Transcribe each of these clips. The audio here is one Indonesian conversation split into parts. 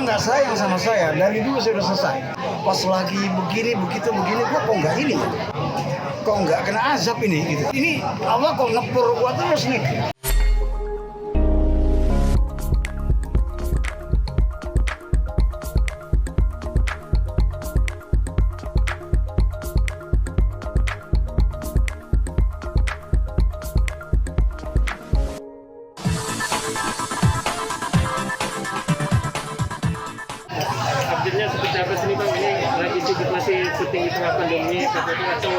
nggak sayang sama saya. Dari dulu saya udah selesai. Pas lagi begini, begitu, begini, kok nggak ini ya? Kok nggak kena azab ini gitu. Ini Allah kok ngepur gua terus nih. Update-nya seperti apa sih Bang? Ini lagi masih syuting di tengah pandemi seperti itu,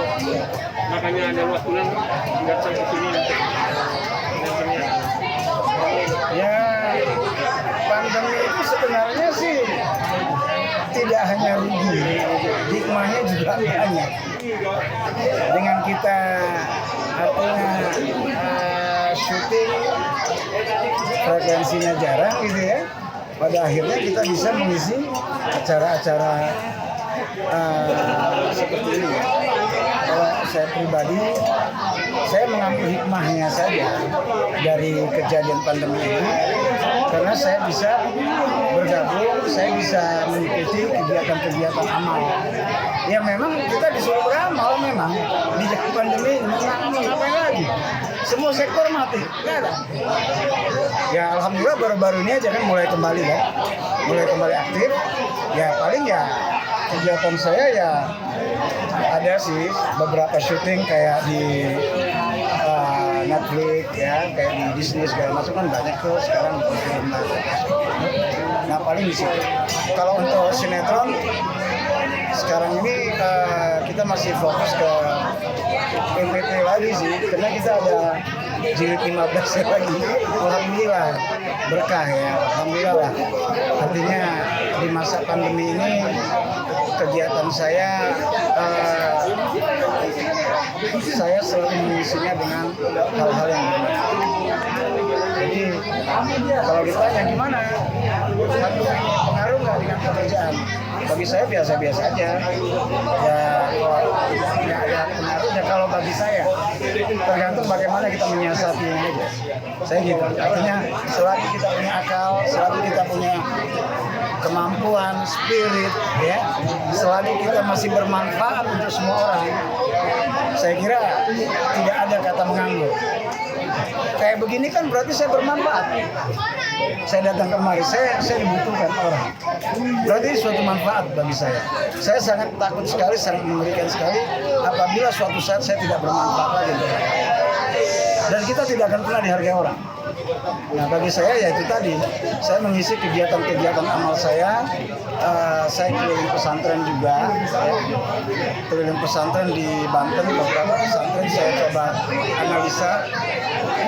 makanya ada waktu datang ke sini untuk nontonnya. Ya, pandemi itu sebenarnya sih tidak hanya rugi, hikmahnya juga banyak. Dengan kita artinya syuting frekuensinya jarang gitu ya. Pada akhirnya kita bisa mengisi acara-acara seperti ini. Kalau saya pribadi, saya mengambil hikmahnya saja dari kejadian pandemi ini, karena saya bisa bergabung, saya bisa mengikuti kegiatan-kegiatan amal. Ya memang kita disuruh beramal memang di zaman pandemi ini, ngapain lagi? Semua sektor mati, nggak ada. Ya alhamdulillah baru-baru ini aja kan mulai kembali aktif. Ya paling ya kegiatan saya ya ada sih beberapa syuting kayak di Netflix ya, kayak di Disney segala macam kan banyak tuh sekarang. Nah paling di situ. Kalau untuk sinetron sekarang ini kita masih fokus ke PPT lagi sih, karena kita ada jilid 15 lagi. Alhamdulillah berkah ya, alhamdulillah lah. Artinya di masa pandemi ini kegiatan saya selalu mengisinya dengan hal-hal yang benar. Jadi kalau ditanya gimana, pengaruh nggak dengan pekerjaan? Bagi saya biasa-biasa aja. Ya pengaruhnya kalau bagi saya tergantung bagaimana kita menyiasatinya aja. Saya gitu. Artinya selagi kita punya akal, selagi kita punya kemampuan, spirit, ya, selagi kita masih bermanfaat untuk semua orang, saya kira tidak ada kata menganggur. Kayak begini kan berarti saya bermanfaat. Saya datang kemari, saya dibutuhkan orang. Berarti suatu manfaat bagi saya. Saya sangat takut sekali, sangat mengerikan sekali apabila suatu saat saya tidak bermanfaat lagi. Dan kita tidak akan pernah dihargai orang. Nah bagi saya ya itu tadi, saya mengisi kegiatan-kegiatan amal saya. Saya keliling pesantren juga, keliling pesantren di Banten, beberapa pesantren saya coba analisa.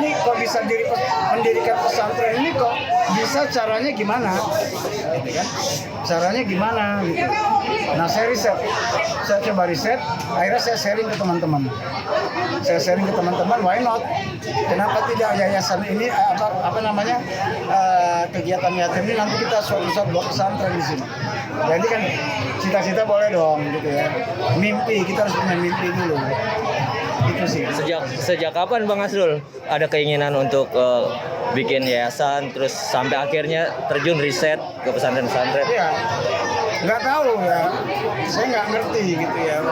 Ini kok bisa mendirikan pesantren ini, kok bisa, caranya gimana? Gitu kan? Caranya gimana? Gitu. Nah saya riset, saya coba riset, akhirnya saya sharing ke teman-teman. Saya sharing ke teman-teman, why not? Kenapa tidak yayasan ini kegiatan yatim ini nanti kita suatu saat buat pesantren di sini. Jadi kan cita-cita boleh dong gitu ya. Mimpi, kita harus punya mimpi dulu. Itu sih. Sejak kapan Bang Asrul ada keinginan untuk bikin yayasan terus sampai akhirnya terjun riset ke pesantren-pesantren? Iya. Nggak tahu ya, saya nggak ngerti gitu ya.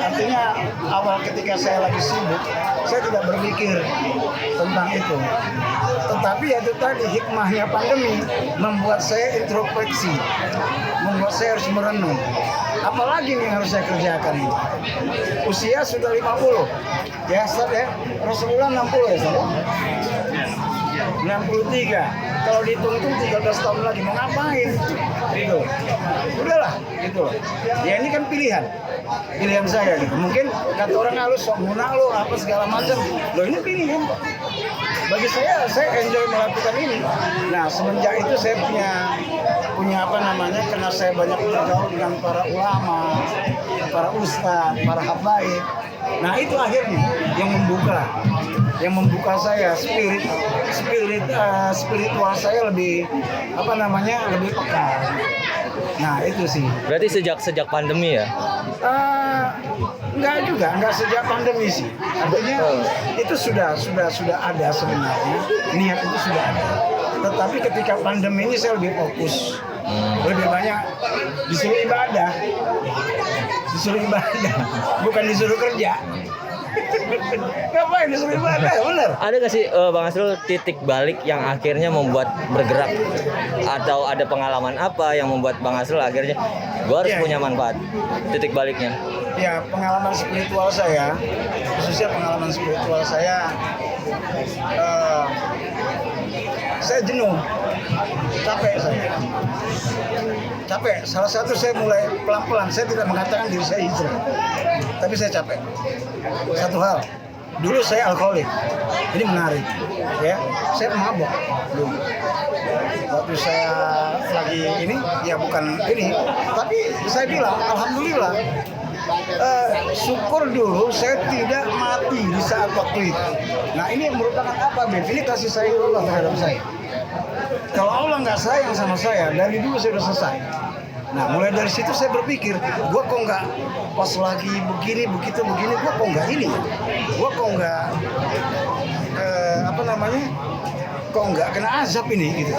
Artinya awal ketika saya lagi sibuk, saya tidak berpikir tentang itu. Tetapi ya itu tadi hikmahnya pandemi membuat saya introspeksi, membuat saya harus merenung. Apalagi nih yang harus saya kerjakan ini. Usia sudah 50, ya Ustaz ya. Rasulullah 60 ya Ustaz. 63. Kalau dihitung-hitung 13 tahun lagi mau ngapain? Gitu. Udahlah, gitu. Ya ini kan pilihan saya gitu. Mungkin kata orang halus sok munah lo apa segala macam. Loh ini pilihan kok. Bagi saya enjoy melakukan ini. Nah, semenjak itu saya punya karena saya banyak bergaul dengan para ulama, para ustadz, para habaib. Nah, itu akhirnya yang membuka saya spiritual saya lebih lebih peka. Nah, itu sih. Berarti sejak pandemi ya? Enggak sejak pandemi sih. Artinya itu sudah ada sebenarnya. Niat itu sudah ada. Tetapi ketika pandemi ini saya lebih fokus Lebih banyak disuruh ibadah, bukan disuruh kerja. Ngapain disuruh ibadah? Bener. Ada gak sih Bang Asrul titik balik yang akhirnya membuat bergerak, atau ada pengalaman apa yang membuat Bang Asrul akhirnya gue harus Iya, punya manfaat? Titik baliknya. Ya, pengalaman spiritual saya, khususnya pengalaman spiritual saya jenuh, capek saya. Capek. Salah satu saya mulai pelan-pelan. Saya tidak mengatakan diri saya hijrah, tapi saya capek. Satu hal, dulu saya alkoholik. Ini menarik, ya. Saya mabok dulu. Waktu saya lagi ini, ya bukan ini, tapi saya bilang, alhamdulillah. Syukur dulu saya tidak mati di saat waktu itu. Nah, ini merupakan apa, Ben? Ini kasih sayang Allah terhadap saya. Kalau Allah nggak sayang sama saya, dari dulu saya udah selesai. Nah, mulai dari situ saya berpikir, gue kok nggak pas lagi begini, begitu, begini, gue kok nggak ini ya? Gue kok nggak, kok nggak kena azab ini, gitu.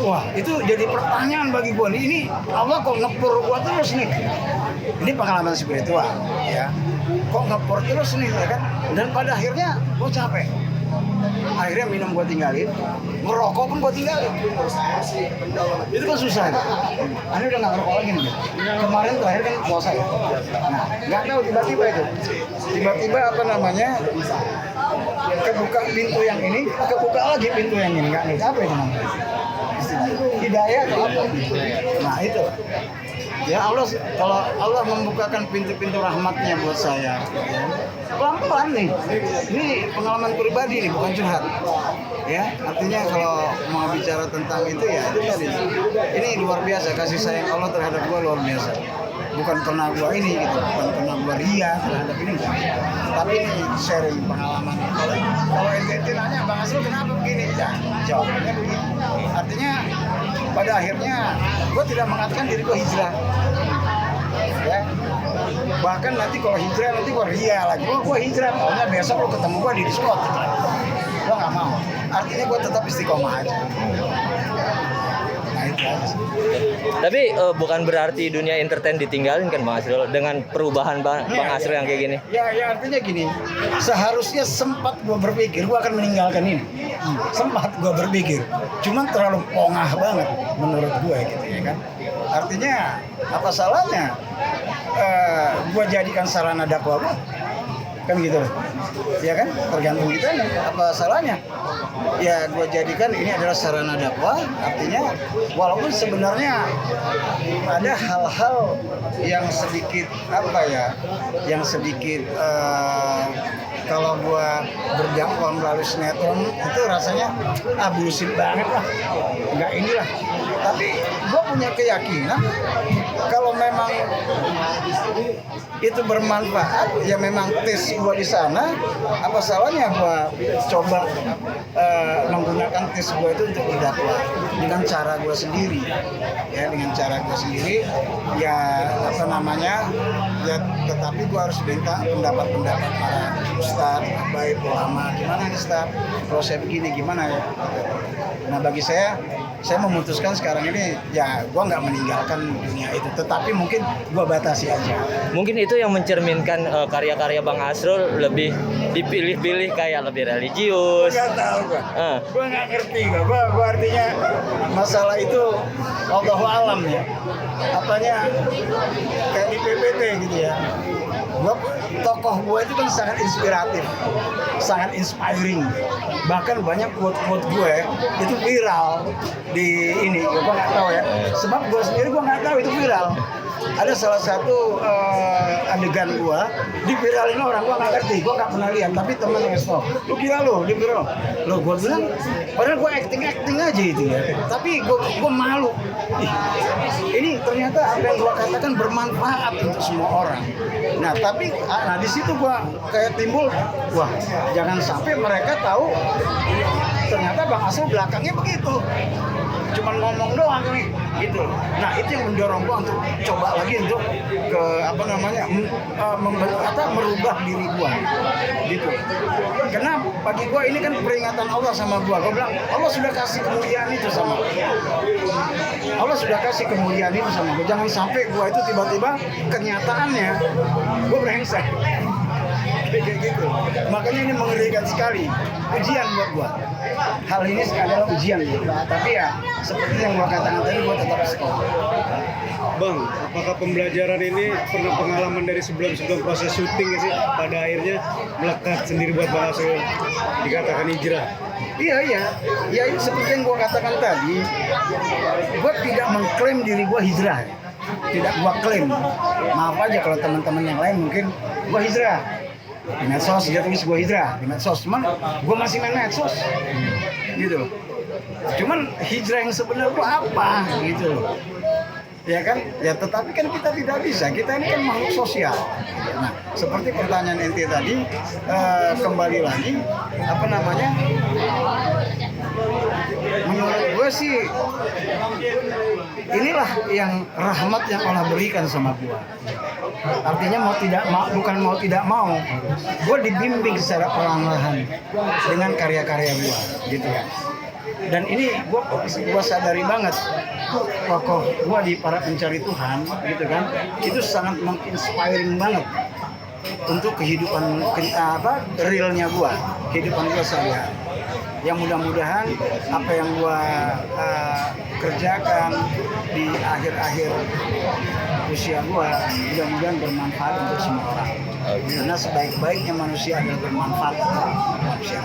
Wah, itu jadi pertanyaan bagi gue. Ini Allah kok ngepur gue terus nih. Ini pengalaman spiritual, ya. Kok ngepur terus nih, ya kan? Dan pada akhirnya gue capek. Akhirnya minum gue tinggalin, ngerokok pun gue tinggalin. Itu kan susah. Ini udah nggak ngerokok lagi nih. Kemarin terakhir kan puasa ya. Nah, nggak tahu tiba-tiba itu. Tiba-tiba kebuka pintu yang ini, kebuka lagi pintu yang ini. Nggak ngerti apa itu namanya. Hidayah atau apa? Nah itu. Ya Allah, kalau Allah membukakan pintu-pintu rahmatnya buat saya, pelan-pelan nih. Ini pengalaman pribadi nih, bukan curhat. Ya, artinya kalau mau bicara tentang itu ya itu tadi. Ini luar biasa, kasih sayang Allah terhadap gua luar biasa. Bukan karena gua ini gitu, bukan karena gua ria terhadap ini. Tapi ini sharing pengalaman. Kalau ente nanya, Bang Asrul kenapa begini? Ya, jawabnya begini. Artinya pada akhirnya gue tidak mengatakan diri gue hijrah, ya. Bahkan nanti kalau hijrah nanti gue ria lagi. Gue hijrah, pokoknya besok lo ketemu gue di diskotik. Gue nggak mau. Artinya gue tetap istiqomah aja. Nah itu aja sih. Tapi bukan berarti dunia entertain ditinggalin kan Bang Asrul dengan perubahan Bang Asrul yang kayak gini. Ya artinya gini, seharusnya sempat gue berpikir gue akan meninggalkan ini. Sempat gue berpikir, cuman terlalu pongah banget menurut gue gitu ya kan. Artinya apa salahnya gue jadikan sarana dakwah gue, kan gitu loh. Ya kan, tergantung kita nih, apa salahnya. Ya gue jadikan ini adalah sarana dakwah, artinya walaupun sebenarnya ada hal-hal yang sedikit kalau gua berdakwah melalui sinetron itu rasanya bullshit banget lah, nggak inilah. Tapi gua punya keyakinan kalau memang itu bermanfaat, ya memang tes gua di sana, apa salahnya gua coba menggunakan tes gua itu untuk berdakwah dengan cara gua sendiri, ya dengan cara gua sendiri, ya ya tetapi gua harus minta pendapat para ustadz, baik ulama, gimana nih Ustadz, kalau saya begini gimana ya. Nah bagi saya memutuskan sekarang ini ya gue nggak meninggalkan dunia itu, tetapi mungkin gue batasi aja. Mungkin itu yang mencerminkan karya-karya Bang Asrul lebih dipilih-pilih, kayak lebih religius. Gak tahu gue nggak ngerti gue artinya masalah itu Allahu alam ya. Apanya kayak di PPT gitu ya. Tokoh gue itu kan sangat inspiratif, sangat inspiring. Bahkan banyak quote-quote gue itu viral di ini, gue nggak tahu ya. Sebab gue sendiri gue nggak tahu itu viral. Ada salah satu adegan gue diviralin orang, gue nggak ngerti, gue nggak pernah lihat. Tapi teman yang tahu, lu gila lu, di viral. Lo gue bilang, padahal gue acting aja itu ya. Tapi gue malu. Ini ternyata apa yang gue katakan bermanfaat untuk semua orang. Nah tapi di situ gue kayak timbul, wah jangan sampai mereka tahu ternyata Bang Asrul belakangnya begitu, cuman ngomong doang nih gitu. Nah itu yang mendorong gue untuk coba lagi untuk merubah diri gue gitu. Karena bagi gue ini kan peringatan Allah sama gue bilang Allah sudah kasih kemuliaan itu sama gue. sudah kasih kemuliaan itu sama gue. Jangan sampai gue itu tiba-tiba kenyataannya gue brengsek. Kayak gitu. Makanya ini mengerikan sekali. Ujian buat gue. Hal ini adalah ujian. Tapi ya seperti yang gue katakan tadi, gue tetap sekolah. Bang, apakah pembelajaran ini pernah pengalaman dari sebelum proses syuting sih pada akhirnya melekat sendiri buat Bang Asrul dikatakan hijrah? Iya. Ya seperti yang gue katakan tadi, gue tidak mengklaim diri gue hijrah. Tidak gue klaim. Maaf aja kalau teman-teman yang lain mungkin gue hijrah. Di medsos dia tulis gue hijrah di medsos, cuman gue masih main medsos gitu loh. Cuman hijrah yang sebenarnya itu apa gitu loh, ya kan? Ya tetapi kan kita tidak bisa, kita ini kan makhluk sosial. Nah seperti pertanyaan ente tadi, kembali lagi apa namanya, menurut gue sih inilah yang rahmat yang Allah berikan sama gue. Artinya bukan mau tidak mau, gue dibimbing secara perlahan-lahan dengan karya-karya gue, gitu kan. Dan ini gue sadari banget, tokoh gue di Para Pencari Tuhan, gitu kan, itu sangat menginspiring banget untuk kehidupan realnya gue, kehidupan gue sehari-hari. Yang mudah-mudahan apa yang gue kerjakan di akhir-akhir usia gue mudah-mudahan bermanfaat untuk semua orang. Karena sebaik-baiknya manusia adalah bermanfaat untuk manusia.